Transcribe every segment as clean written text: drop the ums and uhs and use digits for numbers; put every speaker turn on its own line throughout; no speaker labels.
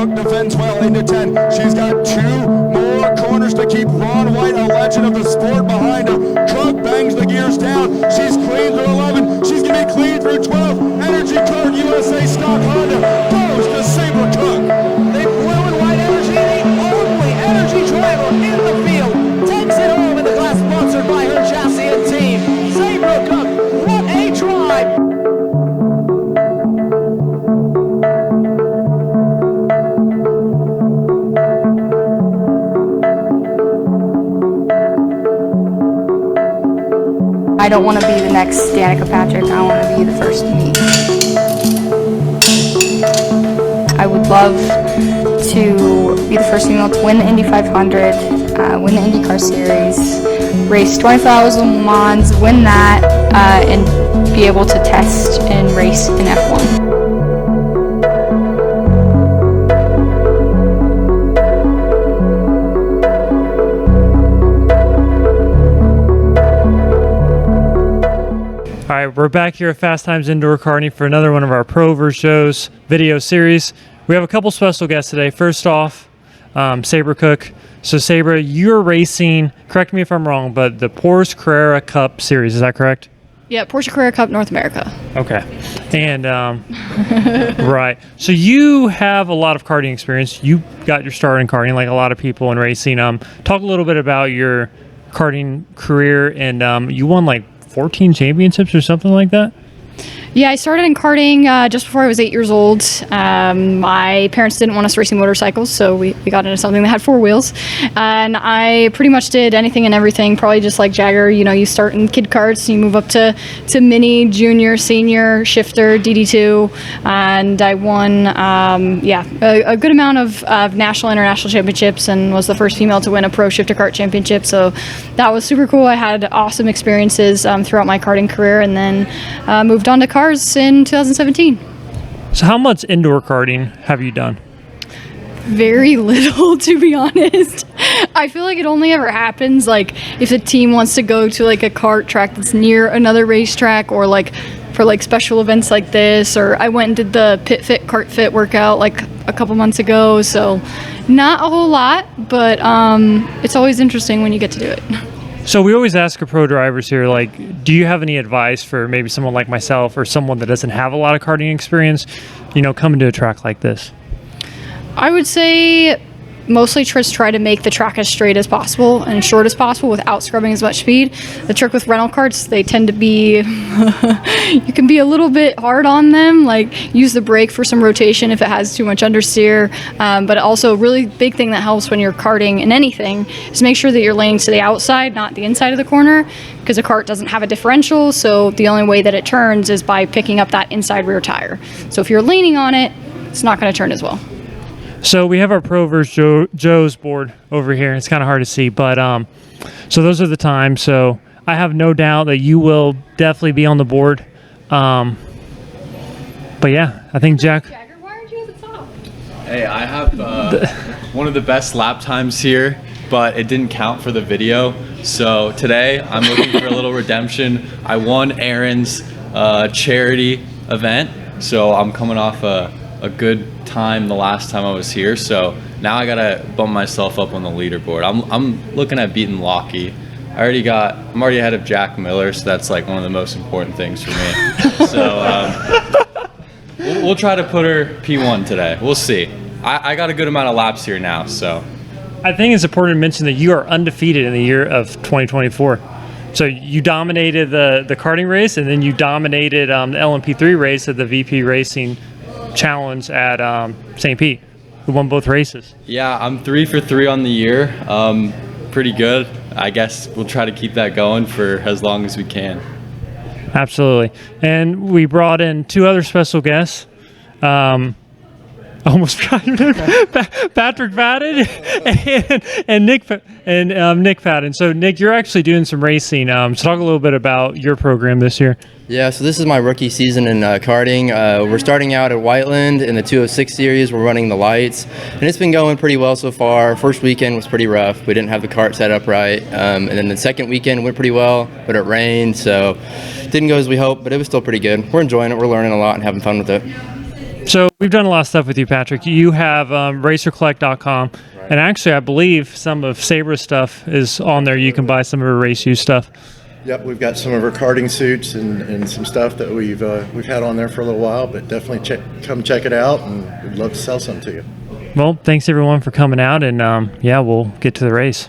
Cook defends well into 10. She's got 2 more corners to keep Ron White, a legend of the sport, behind her. Cook bangs the gears down. She's clean through 11. She's going to be clean through 12. Energy Cook, USA stock Honda, goes to Sabre Cook.
The blue and white Energy, the only Energy driver in the field, takes it home in the class sponsored by her chassis and team. Sabre Cook, what a drive!
I don't want to be the next Danica Patrick. I want to be the first me. I would love to be the first female to win the Indy 500, win the IndyCar Series, race 24 hours in Le Mans, win that, and be able to test and race in F1.
All right, we're back here at Fastimes Indoor Karting for another one of our Pro vs. JOES video series. We have a couple special guests today. First off, Sabre Cook. So Sabre, you're racing, correct me if I'm wrong, but the Porsche Carrera Cup Series, is that correct?
Yeah, Porsche Carrera Cup North America.
Okay. And, right. So you have a lot of karting experience. You got your start in karting like a lot of people in racing. Talk a little bit about your karting career, and you won like 14 championships or something like that?
Yeah, I started in karting just before I was 8 years old. My parents didn't want us racing motorcycles, so we got into something that had 4 wheels. And I pretty much did anything and everything, probably just like Jagger. You know, you start in kid karts, you move up to mini, junior, senior, shifter, DD2. And I won, a good amount of national, international championships, and was the first female to win a pro shifter kart championship. So that was super cool. I had awesome experiences throughout my karting career, and then moved on to cars in 2017.
So how much indoor karting have you done?
Very little, to be honest. I feel like it only ever happens like if a team wants to go to like a kart track that's near another racetrack, or like for like special events like this. Or I went and did the Pit Fit Kart Fit workout like a couple months ago. So not a whole lot, but it's always interesting when you get to do it.
So we always ask our pro drivers here, like, do you have any advice for maybe someone like myself or someone that doesn't have a lot of karting experience, you know, coming to a track like this?
I would say mostly just try to make the track as straight as possible and short as possible without scrubbing as much speed. The trick with rental karts, they tend to be, you can be a little bit hard on them, like use the brake for some rotation if it has too much understeer. But also a really big thing that helps when you're karting in anything is make sure that you're laning to the outside, not the inside of the corner, because a kart doesn't have a differential, so the only way that it turns is by picking up that inside rear tire. So if you're leaning on it, it's not going to turn as well.
So we have our Pro vs. JOES board over here. It's kind of hard to see, but so those are the times. So I have no doubt that you will definitely be on the board. But yeah, I think Jack.
Jagger, why aren't you at the top?
Hey, I have one of the best lap times here, but it didn't count for the video. So today I'm looking for a little redemption. I won Aaron's charity event, so I'm coming off a good time the last time I was here, so now I gotta bump myself up on the leaderboard. I'm looking at beating Lockie. I'm already ahead of Jack Miller, so that's like one of the most important things for me. So we'll try to put her P1 today. We'll see. I got a good amount of laps here now, so.
I think it's important to mention that you are undefeated in the year of 2024. So you dominated the karting race, and then you dominated the LMP3 race at the VP Racing Challenge at St. Pete, who won both races.
Yeah, I'm 3 for 3 on the year. Pretty good. I guess we'll try to keep that going for as long as we can.
Absolutely. And we brought in 2 other special guests. Almost forgot your name. Patrick Patton and Nick Patton. So Nick, you're actually doing some racing. So talk a little bit about your program this year.
Yeah, so this is my rookie season in karting. We're starting out at Whiteland in the 206 series. We're running the lights, and it's been going pretty well so far. First weekend was pretty rough. We didn't have the kart set up right. And then the second weekend went pretty well, but it rained, so didn't go as we hoped, but it was still pretty good. We're enjoying it. We're learning a lot and having fun with it.
So we've done a lot of stuff with you, Patrick. You have racercollect.com, and actually I believe some of Sabre's stuff is on there. You can buy some of her race use stuff.
Yep, we've got some of our karting suits and some stuff that we've had on there for a little while, but definitely come check it out, and we'd love to sell some to you.
Well, thanks everyone for coming out, and yeah, we'll get to the race.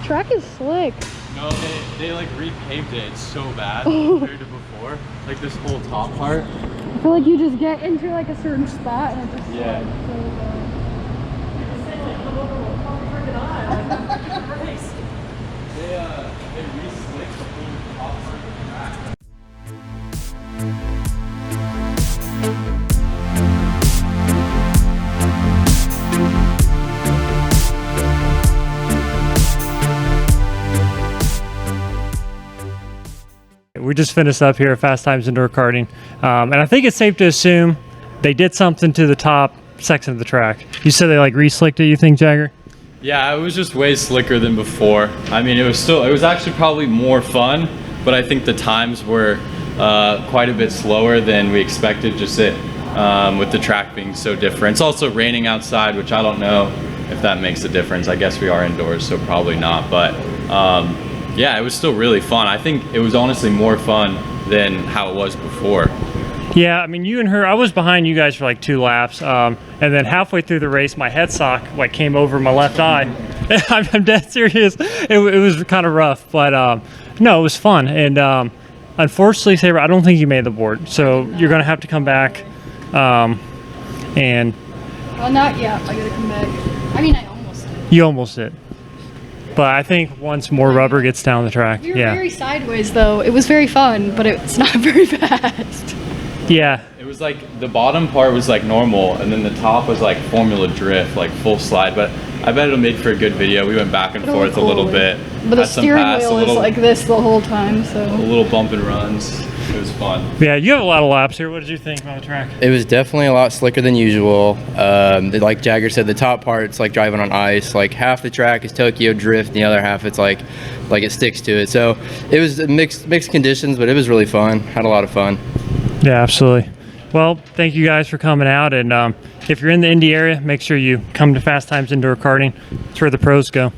Track is slick.
No, they like repaved it. It's so bad compared to before. Like this whole top part.
I feel like you just get into like a certain spot and it just
Yeah. They re-slicked the whole top part of the track.
We just finished up here at Fastimes Indoor Karting. And I think it's safe to assume they did something to the top section of the track. You said they like re-slicked it, you think, Jagger?
Yeah, it was just way slicker than before. I mean, it was actually probably more fun, but I think the times were quite a bit slower than we expected, just with the track being so different. It's also raining outside, which I don't know if that makes a difference. I guess we are indoors, so probably not. But yeah, it was still really fun. I think it was honestly more fun than how it was before.
Yeah, I mean, you and her, I was behind you guys for like 2 laps, and then halfway through the race, my head sock like came over my left eye. I'm dead serious. It was kind of rough, but no, it was fun. And unfortunately, Sabre, I don't think you made the board, so you're gonna have to come back. And
Well, not yet. I gotta come back. I mean, I almost did.
you almost did, but I think once more rubber gets down the track,
We were
yeah,
very sideways, though. It was very fun, but it's not very fast.
yeah.
It was like the bottom part was like normal, and then the top was like Formula Drift, like full slide. But I bet it'll make for a good video. We went back and forth a little bit.
But the
had some
steering
pass,
wheel is like this the whole time,
a
so.
little bump and runs. It was fun.
Yeah, you have a lot of laps here. What did you think about the track?
It was definitely a lot slicker than usual. Like Jagger said, the top part's like driving on ice. Like half the track is Tokyo Drift, and the other half it's like it sticks to it. So it was mixed conditions, but it was really fun. Had a lot of fun.
Yeah, absolutely. Well, thank you guys for coming out. And if you're in the Indy area, make sure you come to Fastimes Indoor Karting. It's where the pros go.